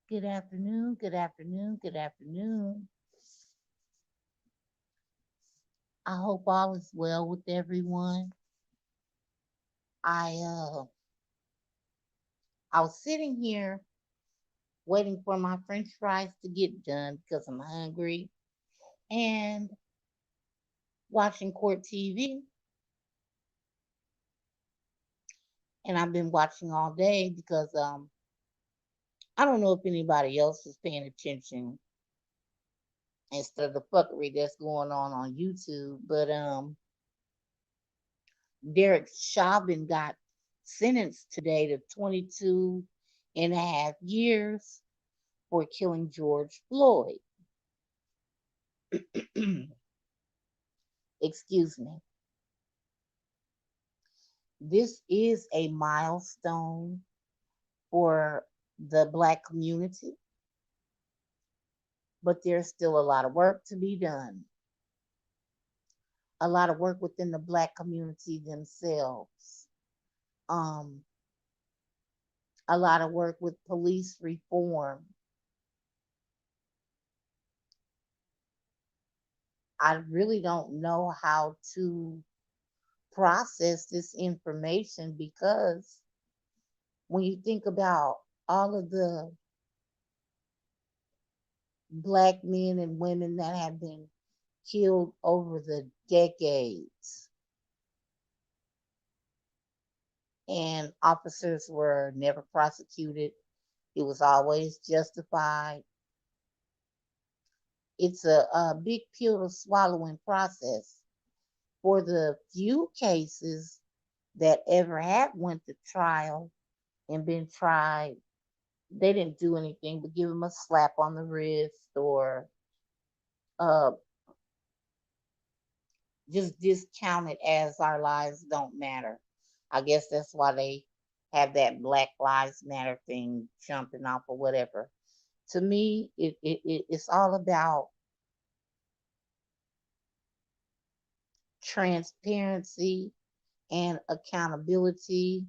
Good afternoon, good afternoon, good afternoon. I hope all is well with everyone. I I was sitting here waiting for my french fries to get done because I'm hungry and watching court TV, and I've been watching all day because I don't know if anybody else is paying attention instead of the fuckery that's going on YouTube, but Derek Chauvin got sentenced today to 22 and a half years for killing George Floyd. Excuse me. This is a milestone for the Black community, but there's still a lot of work to be done. A lot of work within the Black community themselves. Um, a lot of work with police reform. I really don't know how to process this information because when you think about all of the Black men and women that have been killed over the decades, and officers were never prosecuted, it was always justified. It's a big pill to swallow in process. For the few cases that ever had went to trial and been tried, they didn't do anything but give them a slap on the wrist or uh, just discount it as our lives don't matter. I guess that's why they have that Black Lives Matter thing jumping off or whatever. To me, it's all about transparency and accountability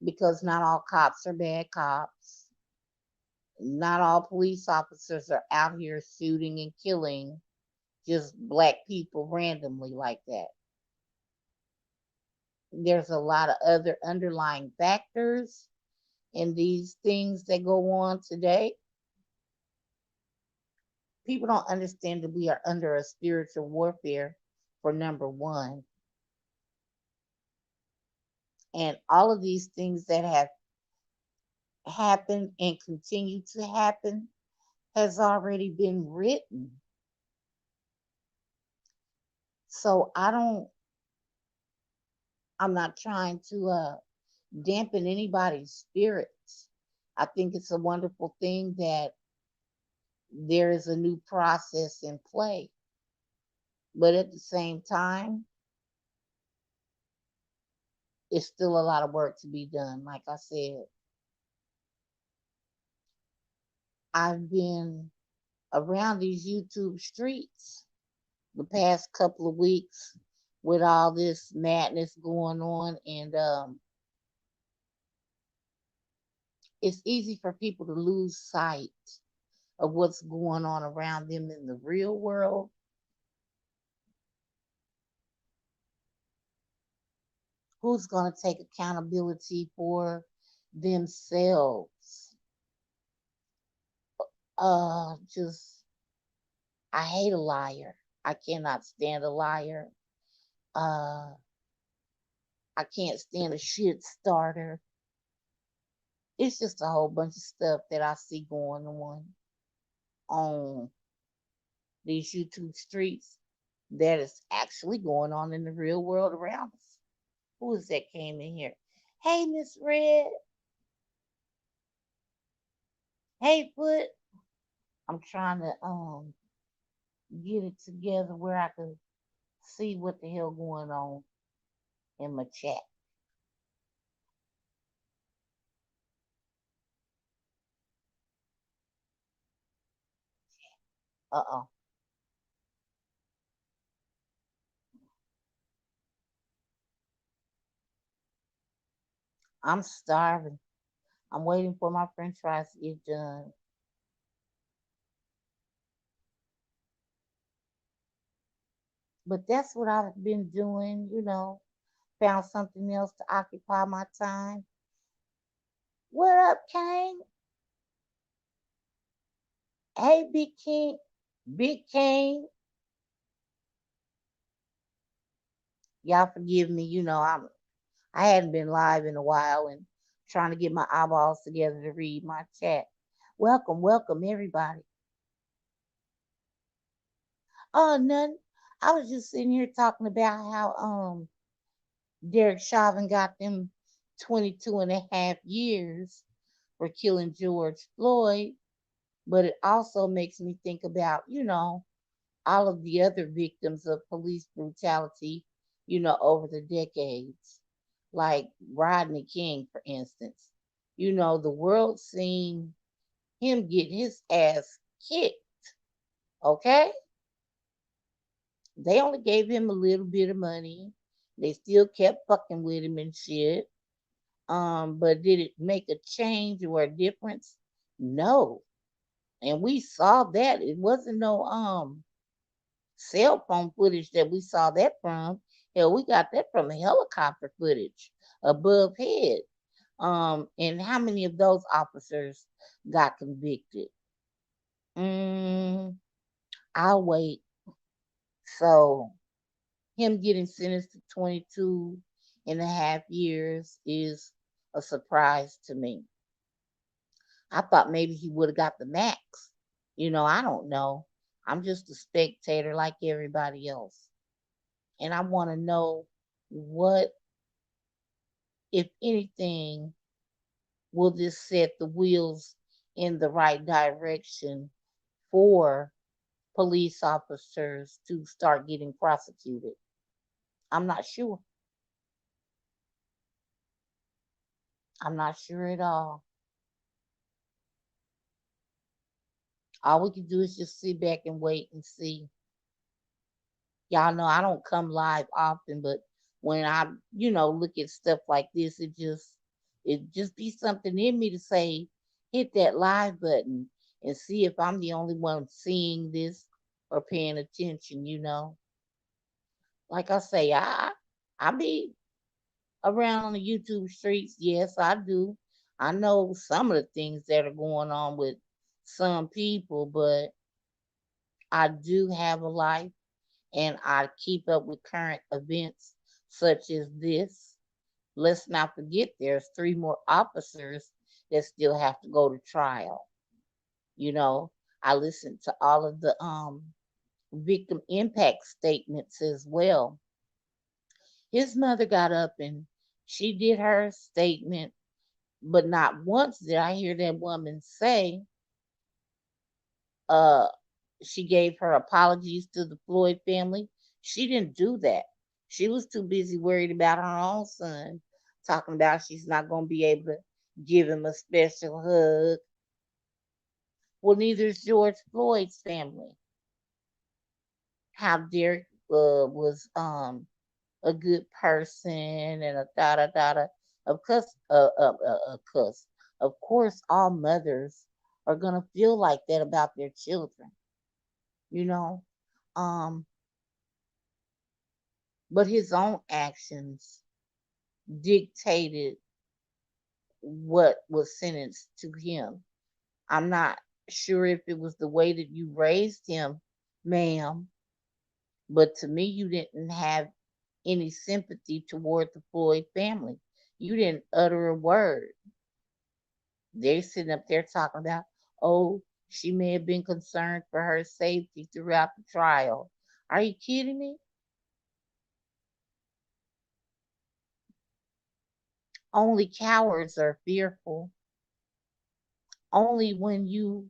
because not all cops are bad cops. Not all police officers are out here shooting and killing just Black people randomly like that. There's a lot of other underlying factors in these things that go on today. People don't understand that we are under a spiritual warfare for number one. And all of these things that have happened and continue to happen has already been written. So I'm not trying to dampen anybody's spirits. I think it's a wonderful thing that there is a new process in play. But at the same time, it's still a lot of work to be done. Like I said, I've been around these YouTube streets the past couple of weeks with all this madness going on, and it's easy for people to lose sight of what's going on around them in the real world. Who's going to take accountability for themselves? Just I hate a liar. I cannot stand a liar. Uh, I can't stand a shit starter. It's just a whole bunch of stuff that I see going on these YouTube streets that is actually going on in the real world around us. Who is that came in here? Hey, Miss Red. Hey, Foot. I'm trying to get it together where I can see what the hell going on in my chat. Uh-oh. I'm starving. I'm waiting for my french fries to get done. But that's what I've been doing, found something else to occupy my time. What up, Kane? Hey, Big King. Big King. Y'all forgive me, I hadn't been live in a while and trying to get my eyeballs together to read my chat. Welcome, welcome everybody. Oh, none. I was just sitting here talking about how Derek Chauvin got them 22 and a half years for killing George Floyd, but it also makes me think about, all of the other victims of police brutality, over the decades, like Rodney King, for instance. The world seen him get his ass kicked, okay? They only gave him a little bit of money. They still kept fucking with him and shit. But did it make a change or a difference? No. And we saw that. It wasn't no cell phone footage that we saw that from. Hell, we got that from helicopter footage above head. And how many of those officers got convicted? Mm, I'll wait. So him getting sentenced to 22 and a half years is a surprise to me. I thought maybe he would have got the max. I don't know. I'm just a spectator like everybody else. And I want to know what, if anything, will this set the wheels in the right direction for police officers to start getting prosecuted? I'm not sure. I'm not sure at all. All we can do is just sit back and wait and see. Y'all know I don't come live often, but when I, look at stuff like this, it just be something in me to say, hit that live button and see if I'm the only one seeing this or paying attention. Like I say, I be around on the YouTube streets. Yes, I do. I know some of the things that are going on with some people, but I do have a life and I keep up with current events such as this. Let's not forget there's 3 more officers that still have to go to trial. You know, I listened to all of the victim impact statements as well. His mother got up and she did her statement, but not once did I hear that woman say uh she gave her apologies to the Floyd family. She didn't do that. She was too busy worried about her own son, talking about she's not going to be able to give him a special hug. Well, neither is George Floyd's family. How Derek was a good person and a da da da da. Of course, Of course, all mothers are gonna feel like that about their children, you know. Um, but his own actions dictated what was sentenced to him. I'm not sure if it was the way that you raised him, ma'am, but to me, you didn't have any sympathy toward the Floyd family. You didn't utter a word. They're sitting up there talking about, oh, she may have been concerned for her safety throughout the trial. Are you kidding me? Only cowards are fearful. Only when you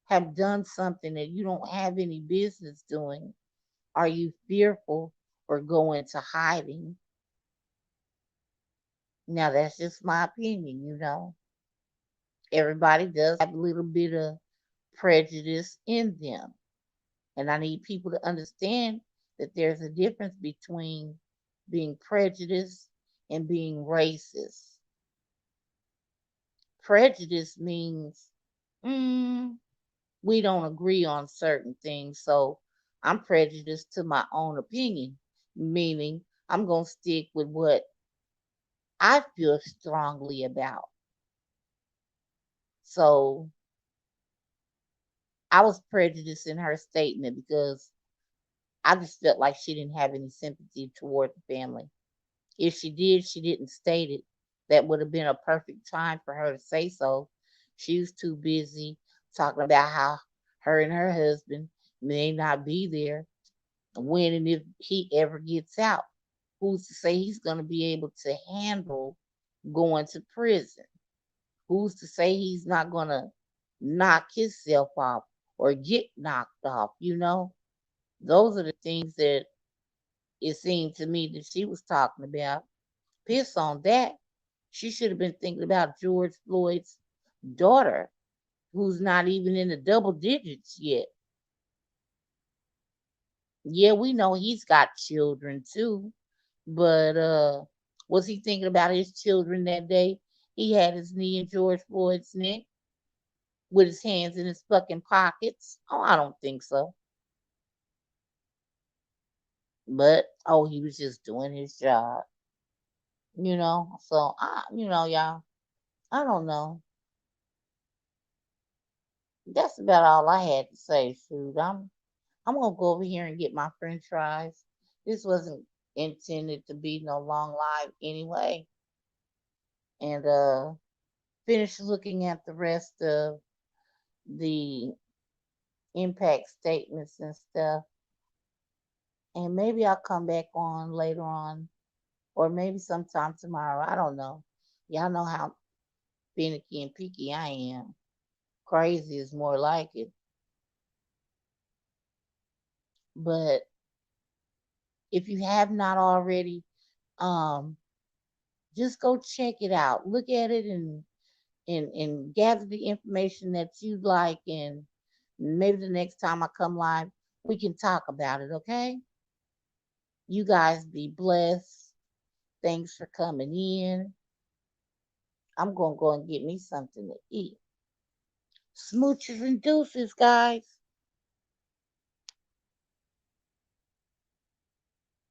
have done something that you don't have any business doing are you fearful or go into hiding. Now, that's just my opinion. Everybody does have a little bit of prejudice in them. And I need people to understand that there's a difference between being prejudiced and being racist. Prejudice means mm, we don't agree on certain things. So I'm prejudiced to my own opinion, meaning I'm going to stick with what I feel strongly about. So I was prejudiced in her statement because I just felt like she didn't have any sympathy toward the family. If she did, she didn't state it. That would have been a perfect time for her to say so. She was too busy talking about how her and her husband may not be there when and if he ever gets out. Who's to say he's going to be able to handle going to prison? Who's to say he's not going to knock himself off or get knocked off? Those are the things that it seemed to me that she was talking about. Piss on that. She should have been thinking about George Floyd's daughter, who's not even in the double digits yet. Yeah, we know he's got children too, but was he thinking about his children that day? He had his knee in George Floyd's neck with his hands in his fucking pockets. Oh, I don't think so. But he was just doing his job, So y'all, I don't know. That's about all I had to say. Shoot, I'm gonna go over here and get my French fries. This wasn't intended to be no long live anyway, and finish looking at the rest of the impact statements and stuff, and maybe I'll come back on later on, or maybe sometime tomorrow. I don't know. Y'all know how finicky and picky I am. Crazy is more like it, but if you have not already, um, just go check it out. Look at it and gather the information that you'd like, and maybe the next time I come live, we can talk about it, okay? You guys be blessed. Thanks for coming in. I'm gonna go and get me something to eat. Smooches and deuces, guys.